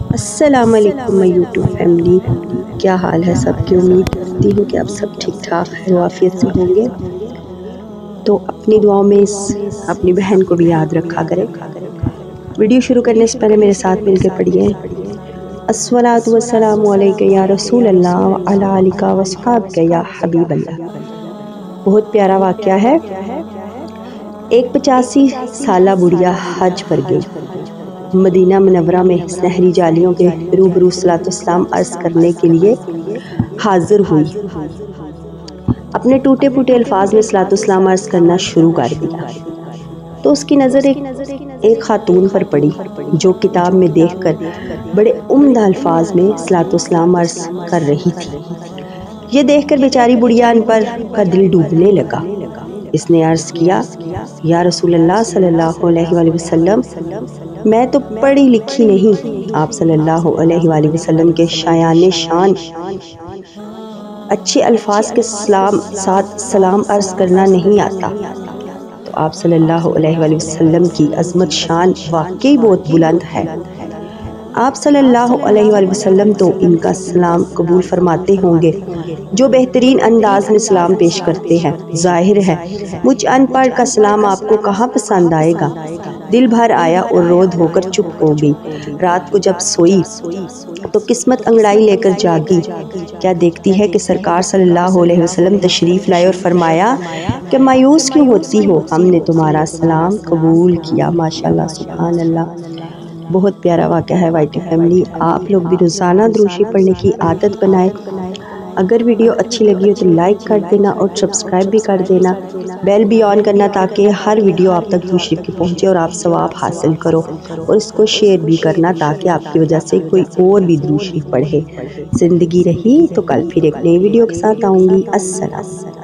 السلام علیکم میں یوٹیوب فیملی، کیا حال ہے سب کی؟ امید کرتی ہوں کہ آپ سب ٹھیک ٹھاک خیر و عافیت سے ہوں گے۔ تو اپنی دعاؤں میں اپنی بہن کو بھی یاد رکھا کریں۔ ویڈیو شروع کرنے سے پہلے میرے ساتھ مل کے پڑھیے الصلاۃ والسلام علیک یا رسول اللہ وعلی آلک واصحابک یا حبیب اللہ۔ بہت پیارا واقعہ ہے۔ ایک 85 سالہ بڑھیا حج پر گئی۔ مدینہ منورہ میں سنہری جالیوں کے روبرو صلاۃ والسلام عرض کرنے کے لیے حاضر ہوئی۔ اپنے ٹوٹے پھوٹے الفاظ میں صلاۃ والسلام عرض کرنا شروع کر دیا تو اس کی نظر ایک خاتون پر پڑی جو کتاب میں دیکھ کر بڑے عمدہ الفاظ میں صلاۃ والسلام عرض کر رہی تھی۔ یہ دیکھ کر بیچاری بڑھیا ان پر کا دل ڈوبنے لگا۔ اس نے عرض کیا، یا رسول اللہ صلی اللہ علیہ وآلہ وسلم، میں تو پڑھی لکھی نہیں، آپ صلی اللہ علیہ وآلہ وسلم کے شایان شان اچھے الفاظ کے ساتھ سلام عرض کرنا نہیں آتا۔ تو آپ صلی اللہ علیہ وآلہ وسلم کی عظمت شان واقعی بہت بلند ہے۔ آپ صلی اللہ علیہ وآلہ وسلم تو ان کا سلام قبول فرماتے ہوں گے جو بہترین انداز میں سلام پیش کرتے ہیں۔ ظاہر ہے مجھ ان پڑھ کا سلام آپ کو کہاں پسند آئے گا۔ دل بھر آیا اور رو دھو کر چپ ہو گئی۔ رات کو جب سوئی تو قسمت انگڑائی لے کر جاگی۔ کیا دیکھتی ہے کہ سرکار صلی اللہ علیہ وسلم تشریف لائے اور فرمایا کہ مایوس کیوں ہوتی ہو، ہم نے تمہارا سلام قبول کیا۔ ماشاءاللہ، سبحان اللہ۔ بہت پیارا واقعہ ہے وائٹی فیملی۔ آپ لوگ بھی روزانہ درود شریف پڑھنے کی عادت بنائیں۔ اگر ویڈیو اچھی لگی ہو تو لائک کر دینا اور سبسکرائب بھی کر دینا، بیل بھی آن کرنا تاکہ ہر ویڈیو آپ تک درود شریف کی پہنچے اور آپ ثواب حاصل کرو، اور اس کو شیئر بھی کرنا تاکہ آپ کی وجہ سے کوئی اور بھی درود شریف پڑھے۔ زندگی رہی تو کل پھر ایک نئی ویڈیو کے ساتھ آؤں گی۔ السلام۔